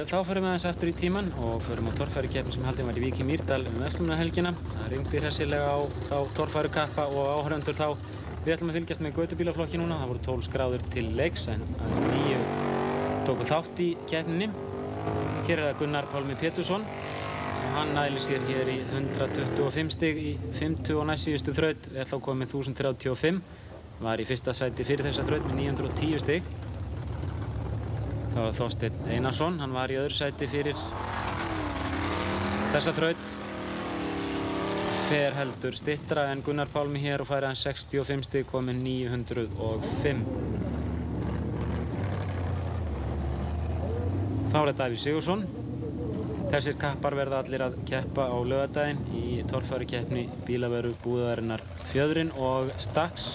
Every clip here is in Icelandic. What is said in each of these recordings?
þá förum við aðeins aftur í tíman og förum á torfærukeppni sem haldin var í Vík í Mýrdal Verslunarhelgina. Það rigndi hressilega á þá torfærukappa og áhorfendur þá. Við ætlum að fylgjast með götubílaflokki núna. Það voru 12 gráður til leiks en aðeins 9 tóku þátt í keppninni. Hér er það Gunnar Pálmi Pétursson og hann nælir sér hér í 125 stig í 50 og næstsíðustu þraut. Er þá komið 1035. Var í fyrsta sæti fyrir þessa þraut með 910 stig. Það var Þorsteinn Einarsson, hann var í öðru sæti fyrir þessa þraut. Fer heldur styttra en Gunnar Pálmi hér og fær aðeins 65 stig, kominn 905. Þá er það Davíð Sigurðsson. Þessir kappar verða allir að keppa á laugardaginn í torfærukeppni bílavörubúðarinnar Fjöðrin og Stax.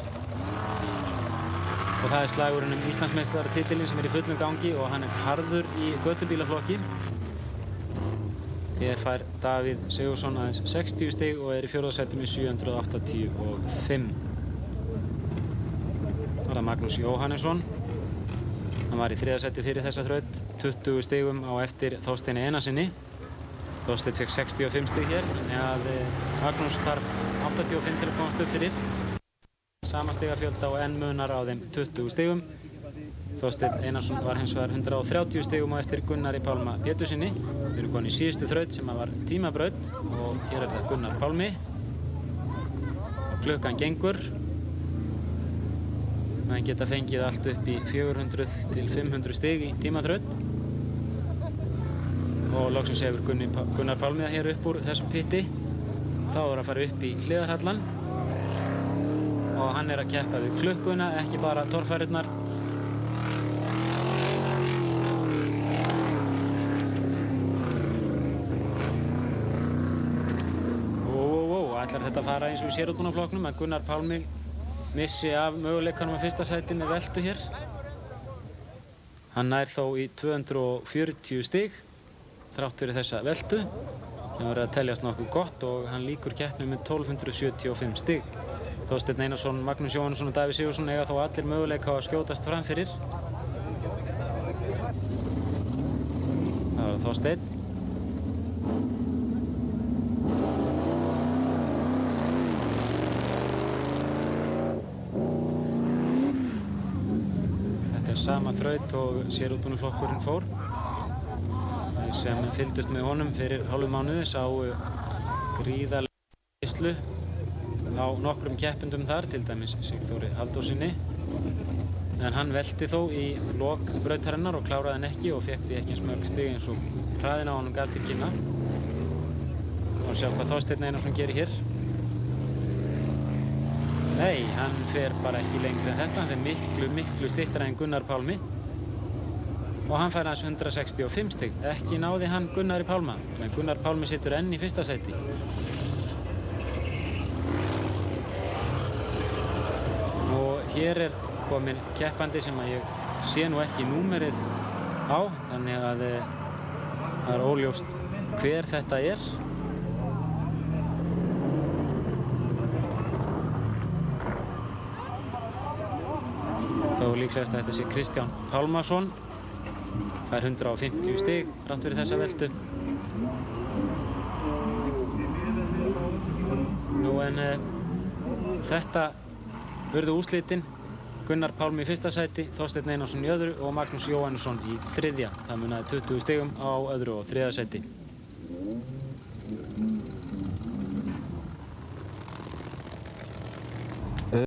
Og það er slagurinn Íslandsmeistaratitilinn sem í fullum gangi og hann harður í götubílaflokki. Hér fær Davíð Sigurðsson aðeins 60 stig og í fjórða sæti með 785. Það er Magnús Jóhannesson. Hann var í þriðja sæti fyrir þessa þraut, 20 stigum á eftir Þorsteini Einarsinni. Þorsteinn fekk 65 stig hér, þannig að Magnús þarf 85 til að komast upp fyrir. Sama stigafjölda og enn munar á þeim 20 stigum. Þorsteinn Einarsson var hins vegar 130 stigum á eftir Gunnari Pálma Pétursinni. Við erum komin í síðustu þraut sem var tímabraut og hér er það Gunnar Pálmi. Og klukkan gengur. Menn geta fengið allt upp í 400 til 500 stig í tímaþraut. Og loksins hefur Gunnar Pálmi hér upp úr þessum pitti. Þá er að fara upp í hliðarhallan. Og hann er að keppa við klukkuna, ekki bara torfærurnar. Ætlar þetta að fara eins og í sérútbúnarflokknum að Gunnar Pálmi missi af möguleikanum á fyrsta sæti með veltu hér. Hann nær þó í 240 stig þrátt fyrir þessa veltu sem verður að teljast nokkuð gott og hann lýkur keppni með 1275 stig. Þorsteinn Einarsson, Magnús Jóhannesson og Davíð Sigurðsson eiga þó allir möguleika á að skjótast fram fyrir. Það var Þorsteinn. Þetta er sama þraut og sérútbúnarflokkurinn fór. Þeir sem fylgdust með honum fyrir hálfum mánuði sáu gríðarlega veislu á nokkrum keppendum þar, til dæmis Sigþóri Halldórssyni. En hann velti þó í lok brautarinnar og kláraði hann ekki og fékk því ekki eins mörg stig eins og hraðinn á honum gaf til kynna. Og sjá hvað Þorsteinn Einarsson gerir hér. Nei, hann fer bara ekki lengri en þetta. Hann fer miklu styttra en Gunnar Pálmi. Og hann fær aðeins 165 stig. Ekki náði hann Gunnari Pálma, en Gunnar Pálmi situr enn í fyrsta sæti. Hér er komin keppandi sem að ég sé nú ekki númerið á, þannig að það er óljóst hver þetta er. Þó líklegast að þetta sé Kristján Pálmason. Fær 150 stig þrátt fyrir þessa veltu. Nú en þetta urðu úrslitin. Gunnar Pálmi í fyrsta sæti, Þorsteinn Einarsson í öðru og Magnús Jóhannesson í þriðja. Það munaði 20 stigum á öðru og þriðja sæti.